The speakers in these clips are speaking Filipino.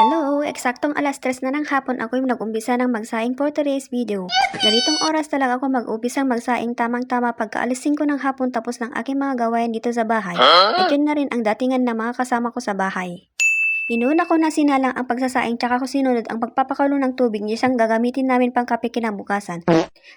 Hello! Eksaktong alas 3 na ng hapon ako'y nag-umpisa ng magsaing for today's video. Ganitong oras talaga ako mag-umpisang magsaing tamang-tama pagka alas 5 ng hapon tapos ng aking mga gawain dito sa bahay. At yun na rin ang datingan ng mga kasama ko sa bahay. Inuna ko na sinalang ang pagsasaing tsaka ko sinunod ang pagpapakulo ng tubig niya siyang gagamitin namin pang kape kinabukasan.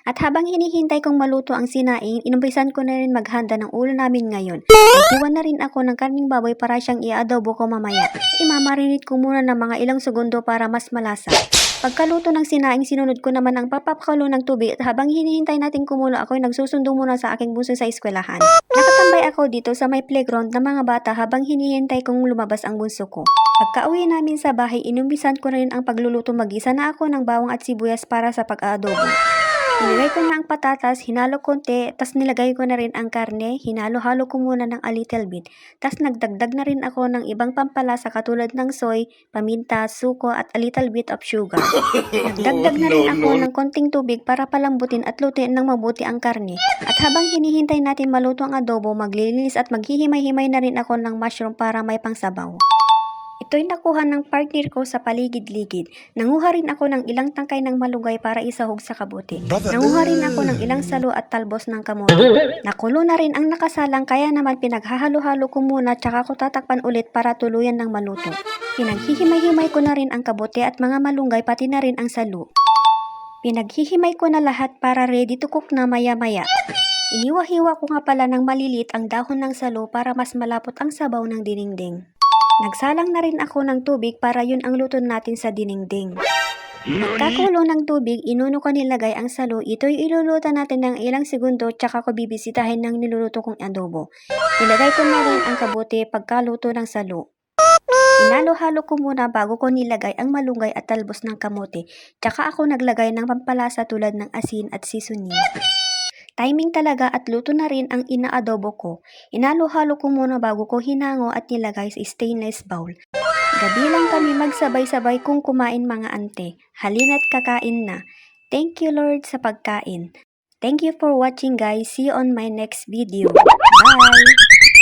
At habang hinihintay kong maluto ang sinaing, inumpisan ko na rin maghanda ng ulo namin ngayon. Naghiwa na rin ako ng karning baboy para siyang i-adobo ko mamaya. Imamarinate ko muna ng mga ilang segundo para mas malasa. Pagkaluto ng sinaing, sinunod ko naman ang papapakulo ng tubig at habang hinihintay natin kumulo ako'y nagsusundo muna sa aking bunso sa eskwelahan. Nakatambay ako dito sa may playground ng mga bata habang hinihintay kong lumabas ang bunso ko. Pagka-uwi namin sa bahay, inumpisan ko na rin ang pagluluto. Mag-isa na ako ng bawang at sibuyas para sa pag-aadobo. Nilagay ko na ang patatas, hinalo konti, tas nilagay ko na rin ang karne, hinalo-halo ko muna ng a little bit. Tas nagdagdag na rin ako ng ibang pampalasa katulad ng soy, paminta, suko at a little bit of sugar. Nagdagdag na rin ako ng konting tubig para palambutin at lutuin ng mabuti ang karne. At habang hinihintay natin maluto ang adobo, maglilinis at maghihimay-himay na rin ako ng mushroom para may pangsabaw. Ito'y nakuha ng partner ko sa paligid-ligid. Nanguha rin ako ng ilang tangkay ng malunggay para isahog sa kabote. Nanguha rin ako ng ilang salo at talbos ng kamote. Nakulo na rin ang nakasalang kaya naman pinaghahalo-halo ko muna tsaka ko tatakpan ulit para tuluyan ng maluto. Pinaghihimay-himay ko na rin ang kabote at mga malunggay pati na rin ang salo. Pinaghihimay ko na lahat para ready to cook na maya-maya. Iniwa-hiwa ko nga pala ng maliliit ang dahon ng salo para mas malapot ang sabaw ng dinengdeng. Nagsalang na rin ako ng tubig para yun ang luto natin sa dinengdeng. Pagkakulo ng tubig, inuno ko nilagay ang salo. Ito'y iluluto natin ng ilang segundo tsaka ko bibisitahin ng niluluto kong adobo. Nilagay ko na rin ang kabote pagkaluto ng salo. Inalo-halo ko muna bago ko nilagay ang malunggay at talbos ng kamote. Tsaka ako naglagay ng pampalasa tulad ng asin at seasoning. Timing talaga at luto na rin ang inaadobo ko. Inalo-halo ko muna bago ko hinango at nilagay sa stainless bowl. Gabi lang kami magsabay-sabay kung kumain mga ante. Halina't kakain na. Thank you Lord sa pagkain. Thank you for watching guys. See you on my next video. Bye!